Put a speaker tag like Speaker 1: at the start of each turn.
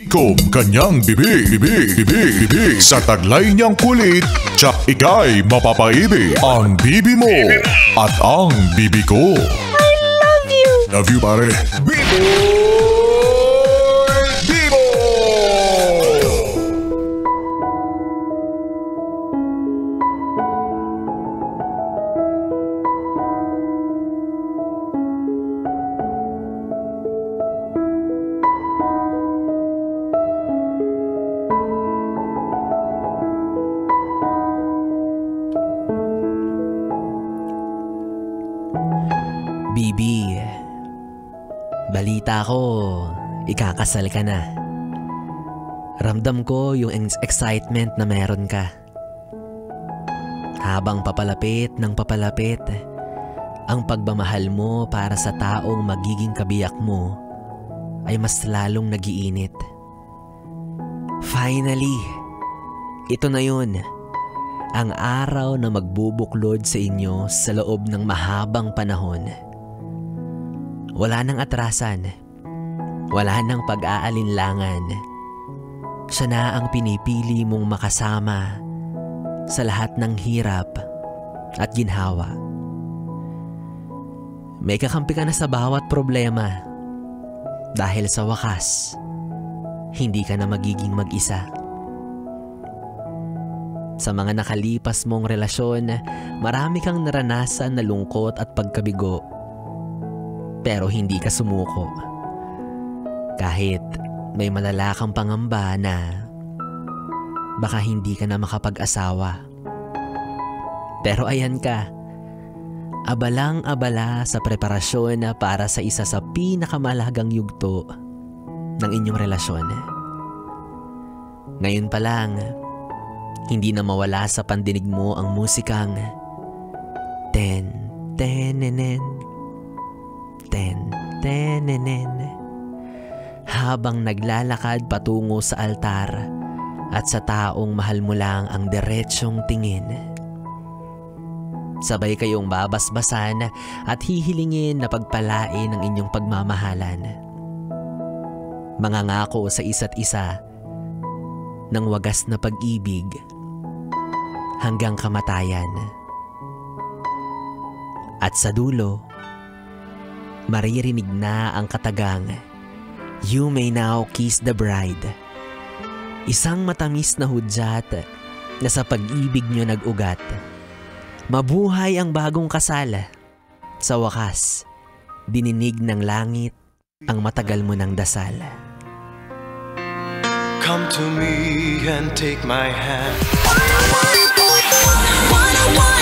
Speaker 1: Kom kanyang bibig sa taglay niyang kulit, tsak ika'y mapapaibig. Ang bibi mo at ang bibi ko.
Speaker 2: I love you!
Speaker 1: Love you, pare. Bibo! Bibo!
Speaker 3: Bibi, balita ko, ikakasal ka na. Ramdam ko yung excitement na meron ka. Habang papalapit ng papalapit, ang pagmamahal mo para sa taong magiging kabiyak mo ay mas lalong nagiinit. Finally, ito na yun, ang araw na magbubuklod sa inyo sa loob ng mahabang panahon. Wala nang atrasan, wala nang pag-aalinlangan. Siya na ang pinipili mong makasama sa lahat ng hirap at ginhawa. May kakampi ka na sa bawat problema dahil sa wakas, hindi ka na magiging mag-isa. Sa mga nakalipas mong relasyon, marami kang naranasan na lungkot at pagkabigo. Pero hindi ka sumuko. Kahit may malala kang pangamba na baka hindi ka na makapag-asawa. Pero ayan ka, abalang-abala sa preparasyon para sa isa sa pinakamalagang yugto ng inyong relasyon. Ngayon pa lang, hindi na mawala sa pandinig mo ang musikang ten, tenenen, ten, tenenen, habang naglalakad patungo sa altar at sa taong mahal mo lang ang diretsyong tingin. Sabay kayong babasbasan at hihilingin na pagpalain ang inyong pagmamahalan. Mangangako sa isa't isa ng wagas na pag-ibig hanggang kamatayan. At sa dulo, maririnig na ang katagang, "You may now kiss the bride." Isang matamis na hudyat na sa pag-ibig nyo nag-ugat. Mabuhay ang bagong kasal. Sa wakas, dininig ng langit ang matagal mo ng dasal.
Speaker 4: Come to me and take my hand.
Speaker 2: 101